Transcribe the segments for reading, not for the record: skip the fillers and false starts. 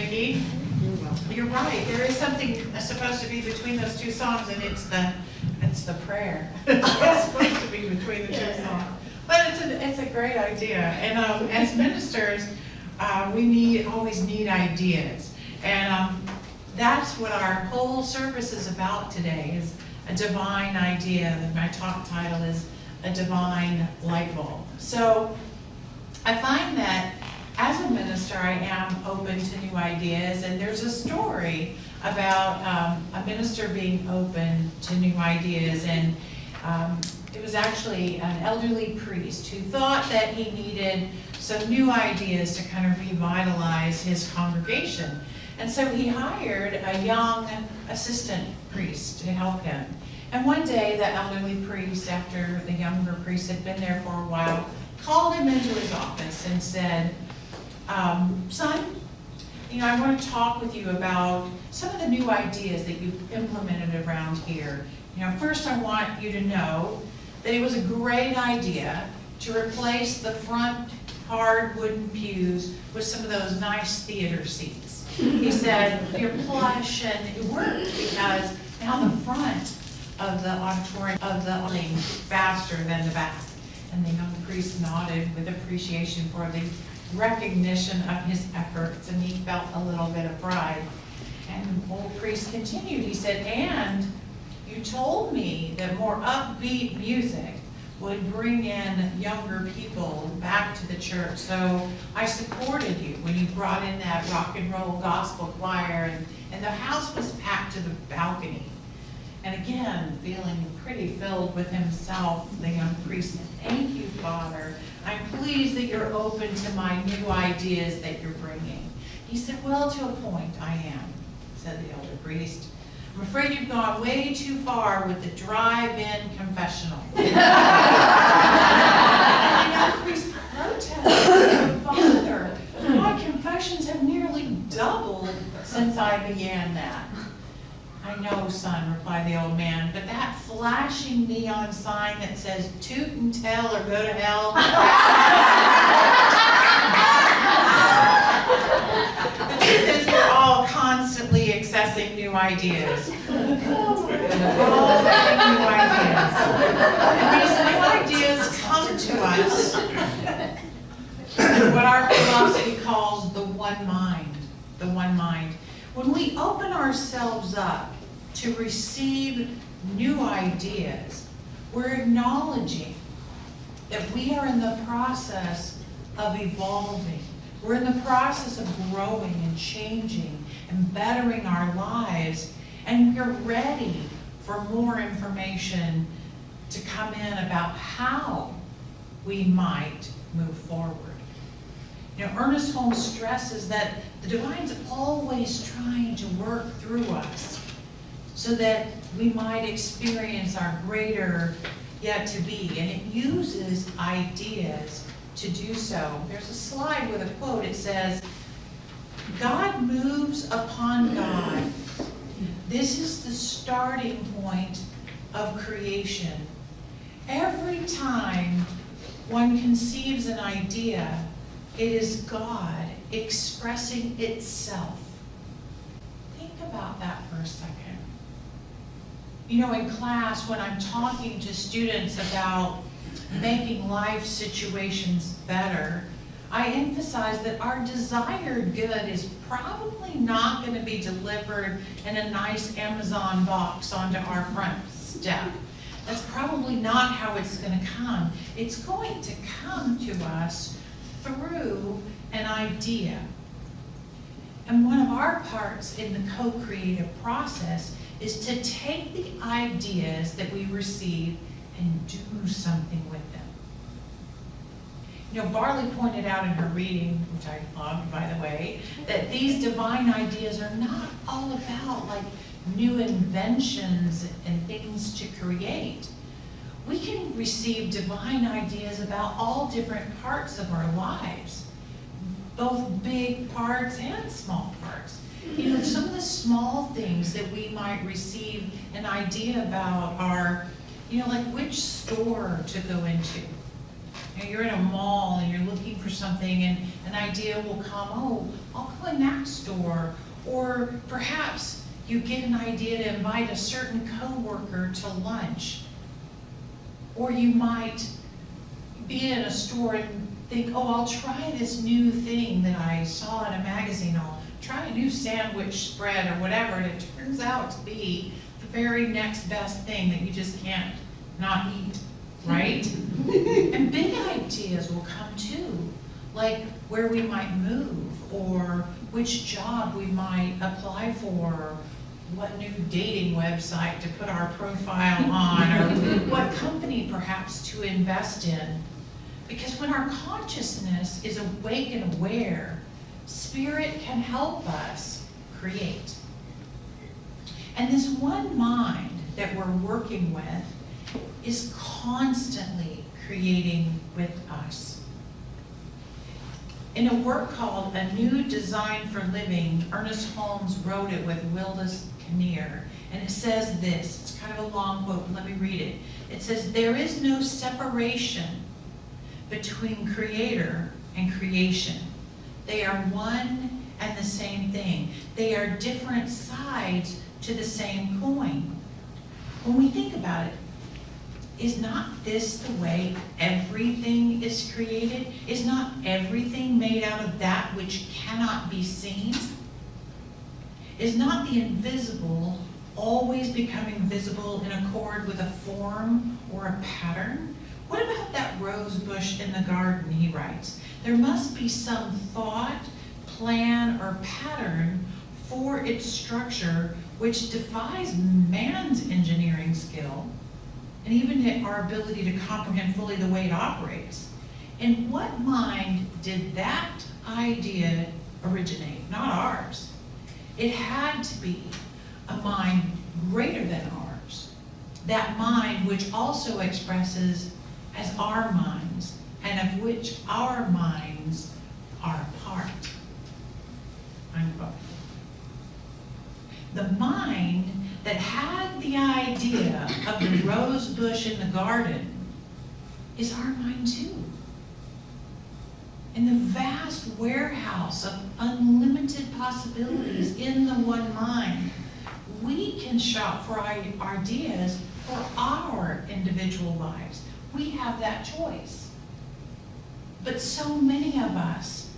Vicki. You're right. There is something supposed to be between those two songs, and it's the prayer. It's supposed to be between the two songs. But it's a great idea. And as ministers, we always need ideas. And that's what our whole service is about today, is a divine idea. My talk title is A Divine Light Bulb. So I find that as a minister, I am open to new ideas, and there's a story about a minister being open to new ideas, and it was actually an elderly priest who thought that he needed some new ideas to kind of revitalize his congregation. And so he hired a young assistant priest to help him. And one day, the elderly priest, after the younger priest had been there for a while, called him into his office and said, son, I want to talk with you about some of the new ideas that you've implemented around here. First I want you to know that it was a great idea to replace the front hard wooden pews with some of those nice theater seats. He said, you're plush, and it worked because now the front of the auditorium of the building faster than the back. And the young priest nodded with appreciation for the recognition of his efforts, and he felt a little bit of pride. And the old priest continued. He said, and you told me that more upbeat music would bring in younger people back to the church, so I supported you when you brought in that rock and roll gospel choir, and the house was packed to the balcony. And again, feeling pretty filled with himself, the young priest said, thank you, Father. I'm pleased that you're open to my new ideas that you're bringing. He said, well, to a point, I am, said the elder priest. I'm afraid you've gone way too far with the drive-in confessional. And the young priest protested, Father, my confessions have nearly doubled since I began that. I know, son, replied the old man, but that flashing neon sign that says toot and tell or go to hell. The truth is, we're all constantly accessing new ideas. All getting new ideas. And these new ideas come to us, what our philosophy calls the one mind. The one mind. When we open ourselves up to receive new ideas, we're acknowledging that we are in the process of evolving. We're in the process of growing and changing and bettering our lives, and we're ready for more information to come in about how we might move forward. Ernest Holmes stresses that the divine's always trying to work through us so that we might experience our greater yet to be, and it uses ideas to do so. There's a slide with a quote. It says, God moves upon God. This is the starting point of creation. Every time one conceives an idea, it is God expressing itself. Think about that for a second. In class, when I'm talking to students about making life situations better, I emphasize that our desired good is probably not going to be delivered in a nice Amazon box onto our front step. That's probably not how it's going to come. It's going to come to us through an idea. And one of our parts in the co-creative process is to take the ideas that we receive and do something with them. Barley pointed out in her reading, which I loved, by the way, that these divine ideas are not all about like new inventions and things to create. We can receive divine ideas about all different parts of our lives, both big parts and small parts. Some of the small things that we might receive an idea about are, like which store to go into, You know, you're in a mall and you're looking for something and an idea will come, oh, I'll go in that store. Or perhaps you get an idea to invite a certain coworker to lunch. Or you might be in a store and think, oh, I'll try this new thing that I saw in a magazine. I'll try a new sandwich spread or whatever. And it turns out to be the very next best thing that you just can't not eat, right? And big ideas will come too, like where we might move, or which job we might apply for, what new dating website to put our profile on, or what company perhaps to invest in. Because when our consciousness is awake and aware, Spirit can help us create. And this one mind that we're working with is constantly creating with us. In a work called A New Design for Living, Ernest Holmes wrote it with Wildis Kinnear, and it says this, it's kind of a long quote, let me read it. It says, there is no separation between creator and creation. They are one and the same thing. They are different sides to the same coin. When we think about it, is not this the way everything is created? Is not everything made out of that which cannot be seen? Is not the invisible always becoming visible in accord with a form or a pattern? What about that rose bush in the garden, he writes? There must be some thought, plan, or pattern for its structure which defies man's engineering skill and even our ability to comprehend fully the way it operates. In what mind did that idea originate? Not ours. It had to be a mind greater than ours. That mind which also expresses as our minds, and of which our minds are a part. Unquote. The mind that had the idea of the rose bush in the garden is our mind too. In the vast warehouse of unlimited possibilities in the one mind, we can shop for ideas for our individual lives. We have that choice. But so many of us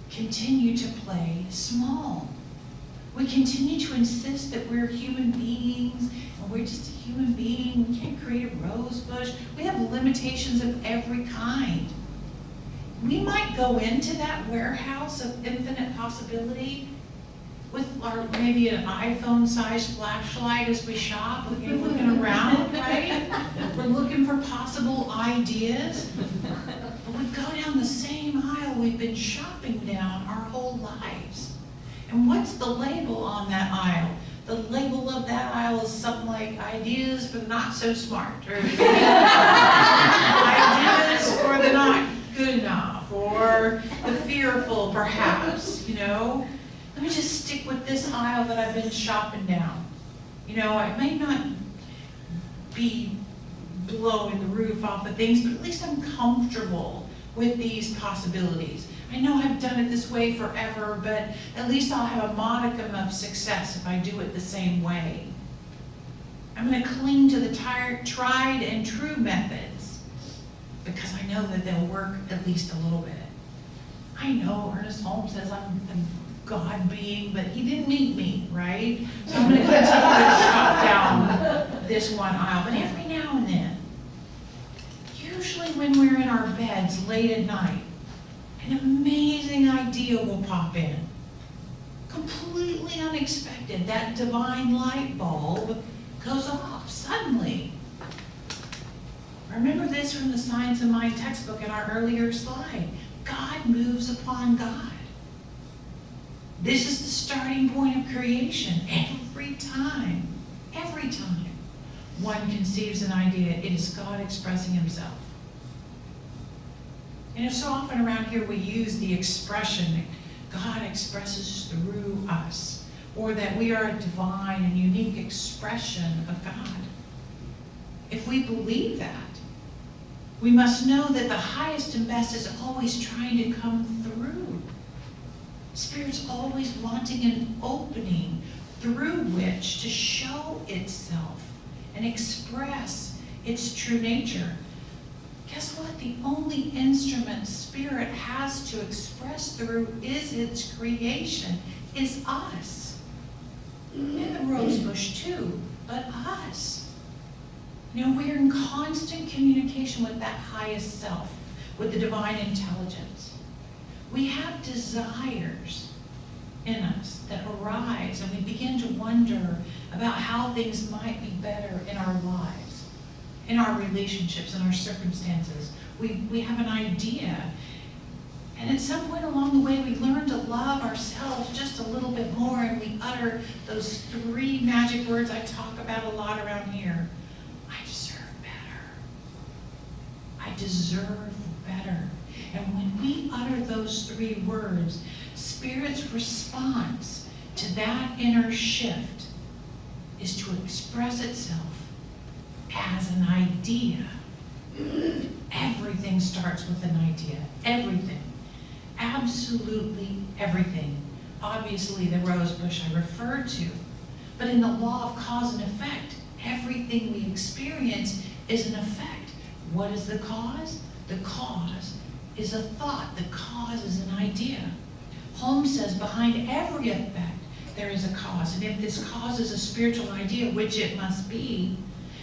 continue to play small. We continue to insist that we're human beings, and we're just a human being. We can't create a rose bush. We have limitations of every kind. We might go into that warehouse of infinite possibility with our maybe an iPhone-sized flashlight as we shop, looking around, right? We're looking for possible ideas. But we go down the same aisle we've been shopping down our whole lives. And what's the label on that aisle? The label of that aisle is something like ideas for the not so smart, or ideas for the not good enough, or the fearful perhaps, you know. Let me just stick with this aisle that I've been shopping down. You know, I may not be blowing the roof off of things, but at least I'm comfortable with these possibilities. I know I've done it this way forever, but at least I'll have a modicum of success if I do it the same way. I'm going to cling to the tried and true methods because I know that they'll work at least a little bit. I know Ernest Holmes says I'm a God being, but he didn't meet me, right? So I'm going to continue to shop down this one aisle. But every now and then, usually when we're in our beds late at night, an amazing idea will pop in. Completely unexpected. That divine light bulb goes off suddenly. Remember this from the Science of Mind textbook in our earlier slide. God moves upon God. This is the starting point of creation. Every time one conceives an idea, it is God expressing himself. And so often around here we use the expression that God expresses through us, or that we are a divine and unique expression of God. If we believe that, We must know that the highest and best is always trying to come through. Spirit's always wanting an opening through which to show itself and express its true nature. Guess what? The only instrument Spirit has to express through is its creation, is us. And the rose bush too, but us. You know, we're in constant communication with that highest self, with the divine intelligence. We have desires in us that arise, and we begin to wonder about how things might be better in our lives, in our relationships, in our circumstances. We have an idea. And at some point along the way, we learn to love ourselves just a little bit more, and we utter those 3 magic words I talk about a lot around here. I deserve better. I deserve better. And when we utter those 3 words, Spirit's response to that inner shift is to express itself as an idea. Everything starts with an idea. Everything. Absolutely everything. Obviously, the rose bush I referred to. But in the law of cause and effect, everything we experience is an effect. What is the cause? The cause is a thought. The cause is an idea. Holmes says behind every effect there is a cause. And if this cause is a spiritual idea, which it must be,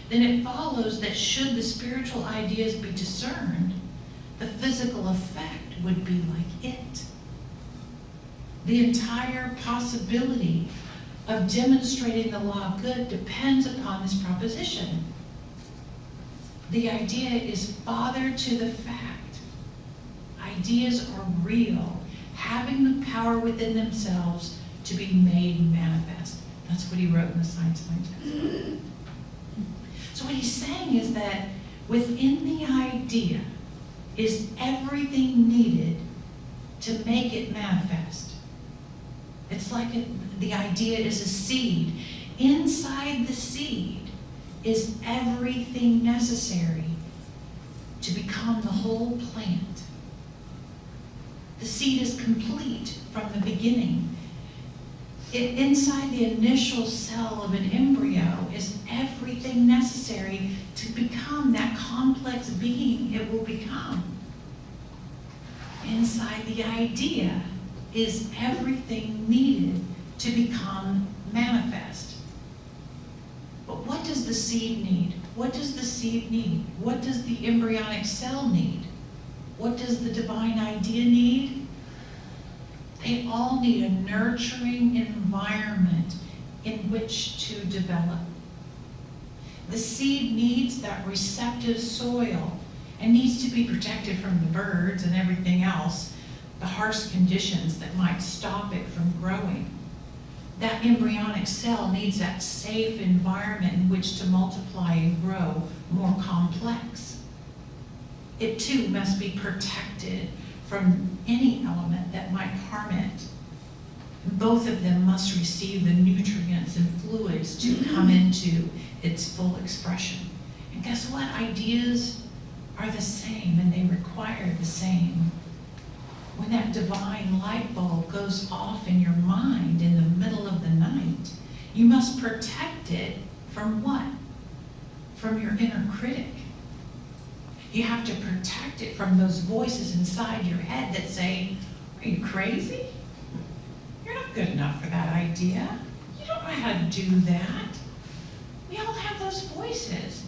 then it follows that should the spiritual ideas be discerned, the physical effect would be like it. The entire possibility of demonstrating the law of good depends upon this proposition. The idea is father to the fact. Ideas are real, having the power within themselves to be made manifest. That's what he wrote in the Science Mind text. So what he's saying is that within the idea is everything needed to make it manifest. It's like the idea is a seed. Inside the seed is everything necessary to become the whole plant. The seed is complete from the beginning. Inside the initial cell of an embryo is everything necessary to become that complex being it will become. Inside the idea is everything needed to become manifest. But what does the seed need? What does the seed need? What does the embryonic cell need? What does the divine idea need? They all need a nurturing environment in which to develop. The seed needs that receptive soil and needs to be protected from the birds and everything else, the harsh conditions that might stop it from growing. That embryonic cell needs that safe environment in which to multiply and grow more complex. It too must be protected from any element that might harm it. Both of them must receive the nutrients and fluids to come into its full expression. And guess what? Ideas are the same and they require the same. When that divine light bulb goes off in your mind in the middle of the night, you must protect it from what? From your inner critic. You have to protect it from those voices inside your head that say, are you crazy? You're not good enough for that idea. You don't know how to do that. We all have those voices.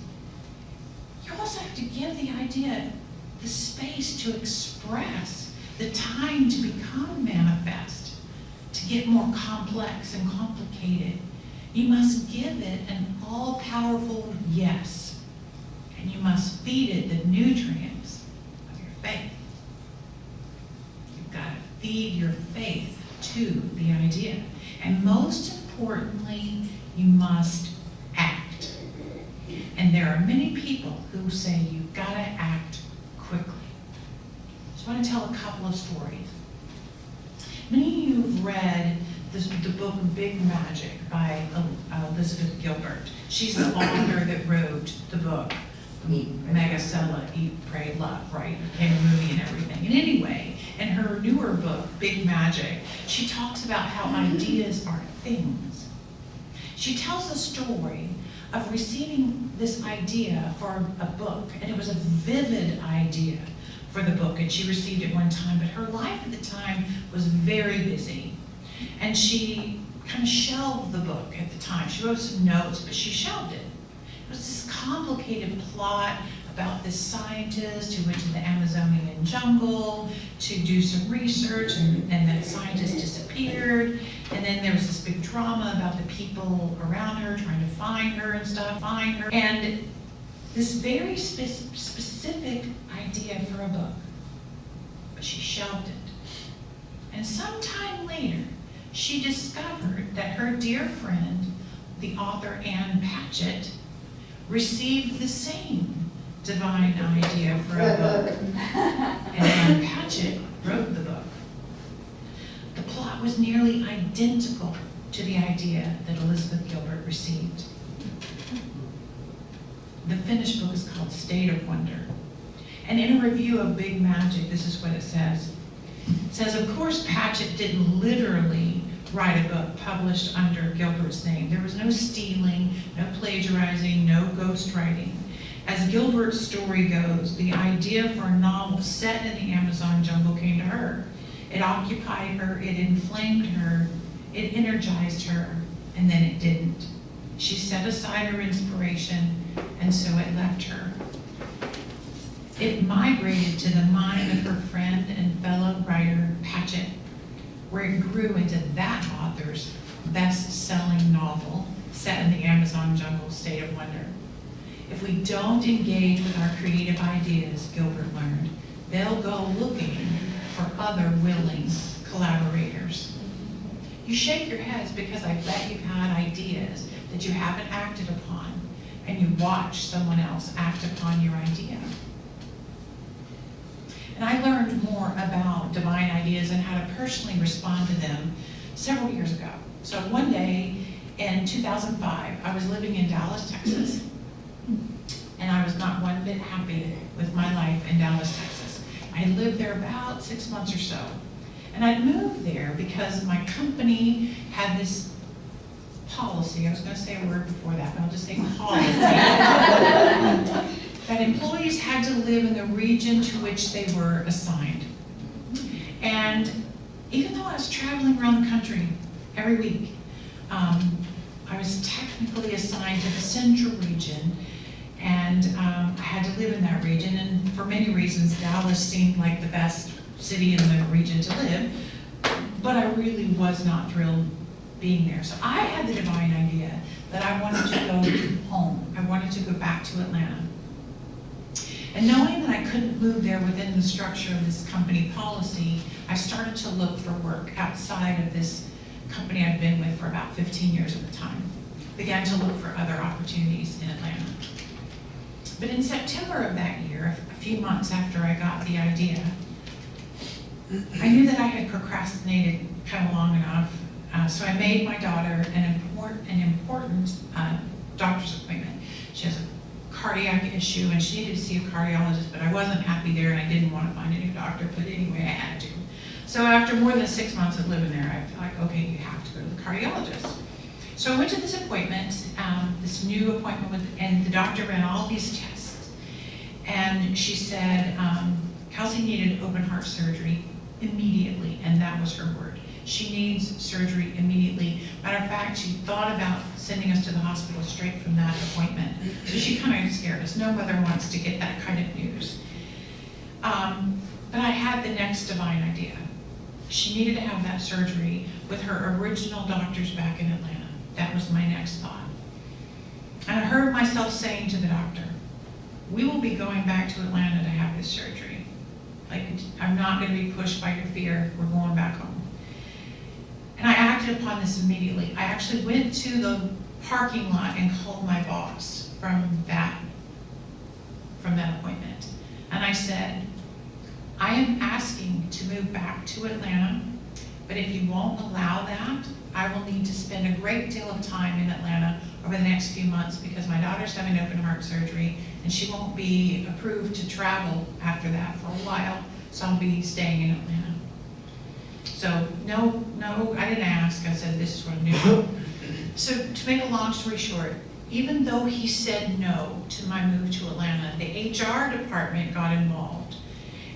You also have to give the idea the space to express, the time to become manifest, to get more complex and complicated. You must give it an all-powerful yes. And you must feed it the nutrients of your faith. You've got to feed your faith to the idea. And most importantly, you must act. And there are many people who say you've got to act quickly. So I want to tell a couple of stories. Many of you have read the book Big Magic by Elizabeth Gilbert. She's the author that wrote the book. Megacella, Eat, Pray, Love, right? It became a movie and everything. And anyway, in her newer book, Big Magic, she talks about how ideas are things. She tells the story of receiving this idea for a book, and it was a vivid idea for the book, and she received it one time, but her life at the time was very busy. And she kind of shelved the book at the time. She wrote some notes, but she shelved it. It was this complicated plot about this scientist who went to the Amazonian jungle to do some research, and that scientist disappeared. And then there was this big drama about the people around her trying to find her and stuff, and this very specific idea for a book. But she shelved it. And sometime later, she discovered that her dear friend, the author Ann Patchett, received the same divine idea for a book. And Ann Patchett wrote the book. The plot was nearly identical to the idea that Elizabeth Gilbert received. The finished book is called State of Wonder. And in a review of Big Magic, this is what it says. It says, of course, Patchett didn't literally write a book published under Gilbert's name. There was no stealing, no plagiarizing, no ghostwriting. As Gilbert's story goes, the idea for a novel set in the Amazon jungle came to her. It occupied her, it inflamed her, it energized her, and then it didn't. She set aside her inspiration, and so it left her. It migrated to the mind of her friend and fellow writer, Patchett, where it grew into that author's best-selling novel set in the Amazon jungle, State of Wonder. If we don't engage with our creative ideas, Gilbert learned, they'll go looking for other willing collaborators. You shake your heads because I bet you've had ideas that you haven't acted upon, and you watch someone else act upon your idea. And I learned more about divine ideas and how to personally respond to them several years ago. So one day in 2005, I was living in Dallas, Texas, and I was not one bit happy with my life in Dallas, Texas. I lived there about 6 months or so. And I'd moved there because my company had this policy, I was going to say a word before that, but I'll just say policy, that employees had to live in the region to which they were assigned. And even though I was traveling around the country every week, I was technically assigned to the central region, and I had to live in that region, and for many reasons, Dallas seemed like the best city in the region to live, but I really was not thrilled being there. So I had the divine idea that I wanted to go home. I wanted to go back to Atlanta. And knowing that I couldn't move there within the structure of this company policy, I started to look for work outside of this company I'd been with for about 15 years at the time. Began to look for other opportunities in Atlanta. But in September of that year, a few months after I got the idea, I knew that I had procrastinated kind of long enough, so I made my daughter an important doctor's appointment. She has a cardiac issue, and she needed to see a cardiologist, but I wasn't happy there, and I didn't want to find a new doctor, but anyway, I had to. So after more than 6 months of living there, I felt like, okay, you have to go to the cardiologist. So I went to this appointment, this new appointment, and the doctor ran all these tests. And she said, Kelsey needed open heart surgery immediately, and that was her word. She needs surgery immediately. Matter of fact, she thought about sending us to the hospital straight from that appointment. So she kind of scared us. No mother wants to get that kind of news. But I had the next divine idea. She needed to have that surgery with her original doctors back in Atlanta. That was my next thought. And I heard myself saying to the doctor, we will be going back to Atlanta to have this surgery. Like, I'm not going to be pushed by your fear. We're going back home. And I acted upon this immediately. I actually went to the parking lot and called my boss from that appointment. And I said, I am asking to move back to Atlanta, but if you won't allow that, I will need to spend a great deal of time in Atlanta over the next few months because my daughter's having open heart surgery and she won't be approved to travel after that for a while, so I'll be staying in Atlanta. So no, I didn't ask, I said this is what I'm doing. So to make a long story short, even though he said no to my move to Atlanta, the HR department got involved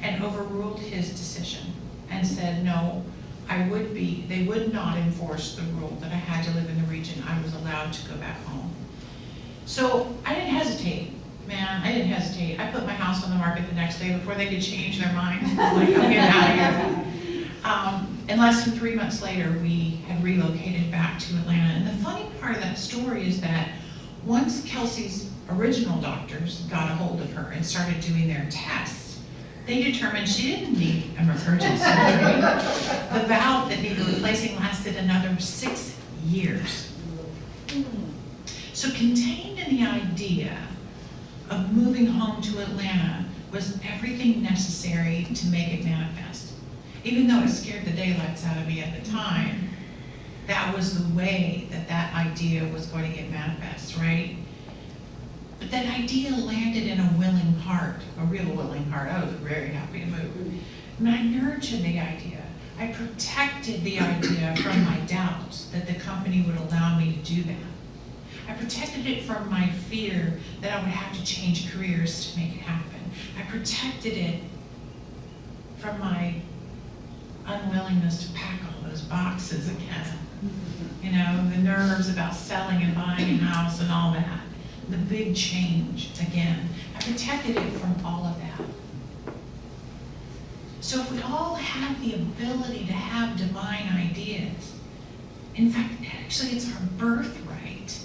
and overruled his decision and said no, they would not enforce the rule that I had to live in the region. I was allowed to go back home. So I didn't hesitate, man, I didn't hesitate. I put my house on the market the next day before they could change their minds. Like, I'm getting out of here. And less than 3 months later, we had relocated back to Atlanta. And the funny part of that story is that once Kelsey's original doctors got a hold of her and started doing their tests, they determined she didn't need emergency surgery. The valve that needed replacing lasted another 6 years. So contained in the idea of moving home to Atlanta was everything necessary to make it manifest. Even though it scared the daylights out of me at the time, that was the way that idea was going to get manifest, right? But that idea landed in a willing heart, a real willing heart. I was very happy to move. And I nurtured the idea. I protected the idea from my doubts that the company would allow me to do that. I protected it from my fear that I would have to change careers to make it happen. I protected it from my unwillingness to pack all those boxes again. You know, the nerves about selling and buying a house and all that. The big change again. I protected it from all of that. So if we all have the ability to have divine ideas, in fact, actually it's our birthright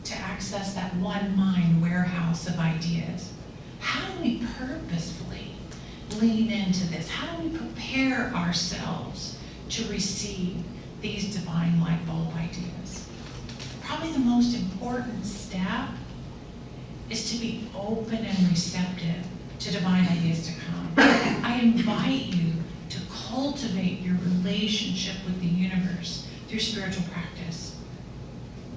to access that one mind warehouse of ideas. How do we purposefully lean into this? How do we prepare ourselves to receive these divine light bulb ideas? Probably the most important step is to be open and receptive to divine ideas to come. I invite you to cultivate your relationship with the universe through spiritual practice.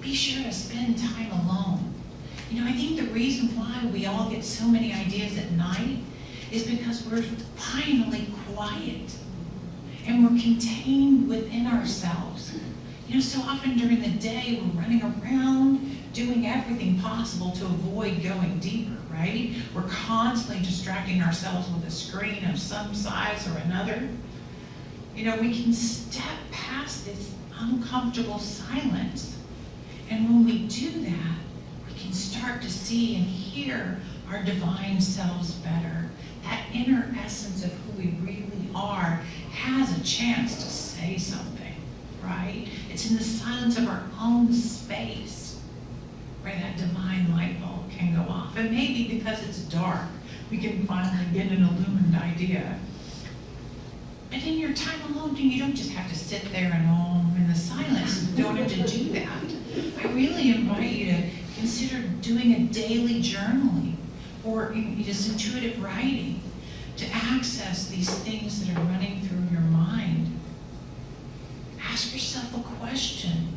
Be sure to spend time alone. You know, I think the reason why we all get so many ideas at night is because we're finally quiet and we're contained within ourselves. You know, so often during the day we're running around doing everything possible to avoid going deeper, right? We're constantly distracting ourselves with a screen of some size or another. You know, we can step past this uncomfortable silence. And when we do that, we can start to see and hear our divine selves better. That inner essence of who we really are has a chance to say something, right? It's in the silence of our own space where that divine light bulb can go off. And maybe because it's dark, we can finally get an illumined idea. But in your time alone, you don't just have to sit there and in the silence. You don't have to do that. I really invite you to consider doing a daily journaling or just intuitive writing to access these things that are running through your mind. Ask yourself a question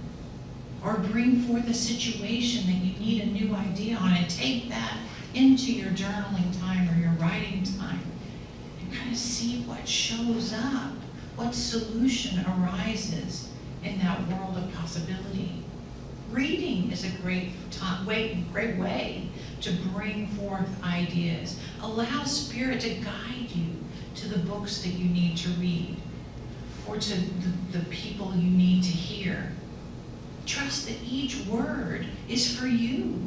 or bring forth a situation that you need a new idea on and take that into your journaling time or your writing time and kind of see what shows up, what solution arises in that world of possibility. Reading is a great way to bring forth ideas. Allow Spirit to guide you to the books that you need to read or to the people you need to hear. Trust that each word is for you,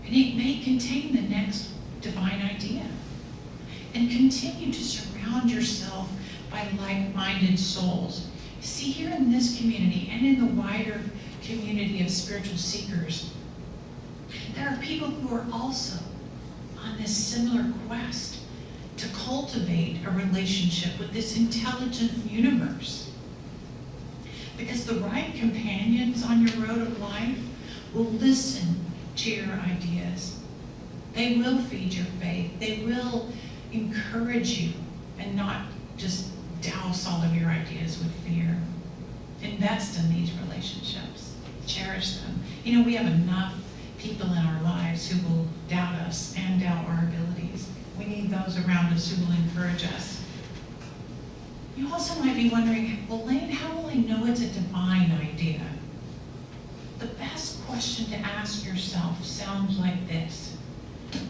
and it may contain the next divine idea. And continue to surround yourself by like-minded souls. See, here in this community and in the wider community of spiritual seekers, there are people who are also on this similar quest to cultivate a relationship with this intelligent universe. Because the right companions on your road of life will listen to your ideas. They will feed your faith. They will encourage you and not just douse all of your ideas with fear. Invest in these relationships. cherish them. You know, we have enough people in our lives who will doubt us and doubt our abilities. We need those around us who will encourage us. You also might be wondering, well, Laine, how will I know it's a divine idea? The best question to ask yourself sounds like this.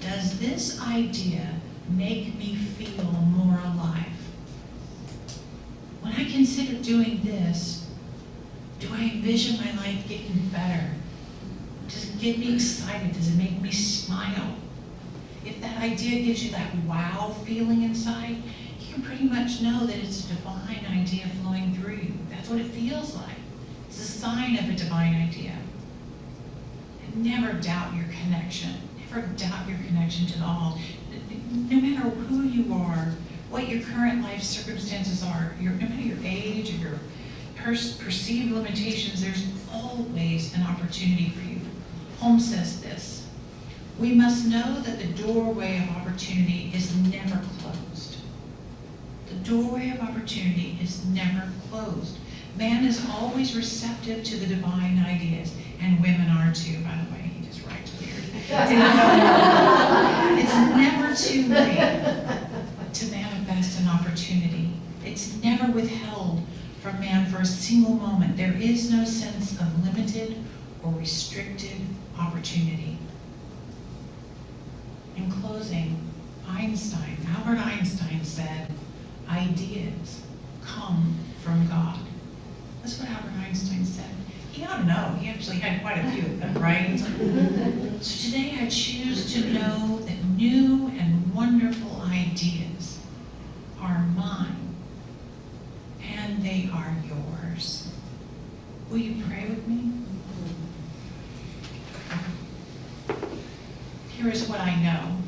Does this idea make me feel more alive? When I consider doing this, do I envision my life getting better? Does it get me excited? Does it make me smile? If that idea gives you that wow feeling inside, you can pretty much know that it's a divine idea flowing through you. That's what it feels like. It's a sign of a divine idea. And never doubt your connection. Never doubt your connection to the all. No matter who you are, what your current life circumstances are, no matter your age or your perceived limitations, there's always an opportunity for you. Holmes says this: we must know that the doorway of opportunity is never closed. The doorway of opportunity is never closed. Man is always receptive to the divine ideas, and women are too, by the way. He just writes weird. It's never too late to manifest an opportunity. It's never withheld from man for a single moment. There is no sense of limited or restricted opportunity. In closing, Albert Einstein said, ideas come from God. That's what Albert Einstein said. He ought to know. He actually had quite a few of them, right? So today I choose to know that new and wonderful ideas are mine, and they are yours. Will you pray with me? Here is what I know.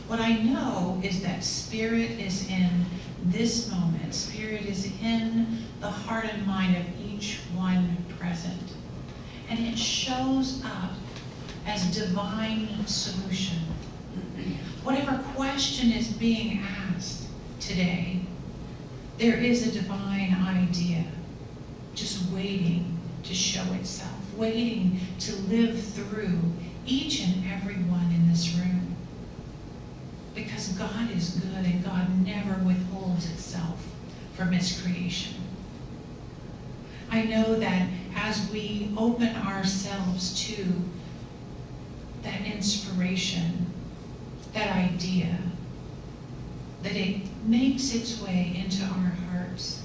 What I know is that Spirit is in this moment. Spirit is in the heart and mind of each one present. And it shows up as divine solution. Whatever question is being asked today, there is a divine idea just waiting to show itself, waiting to live through each and every one in this room. Because God is good and God never withholds itself from its creation. I know that as we open ourselves to that inspiration, that idea, that it makes its way into our hearts,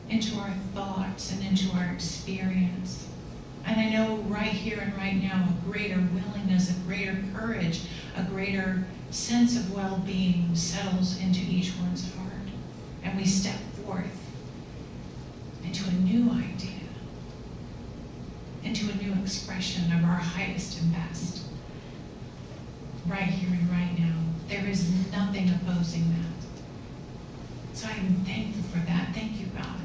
into our thoughts, and into our experience. And I know right here and right now a greater willingness, a greater courage, a greater sense of well-being settles into each one's heart. And we step forth into a new idea, into a new expression of our highest and best. Right here and right now. There is nothing opposing that. So I am thankful for that. Thank you, God.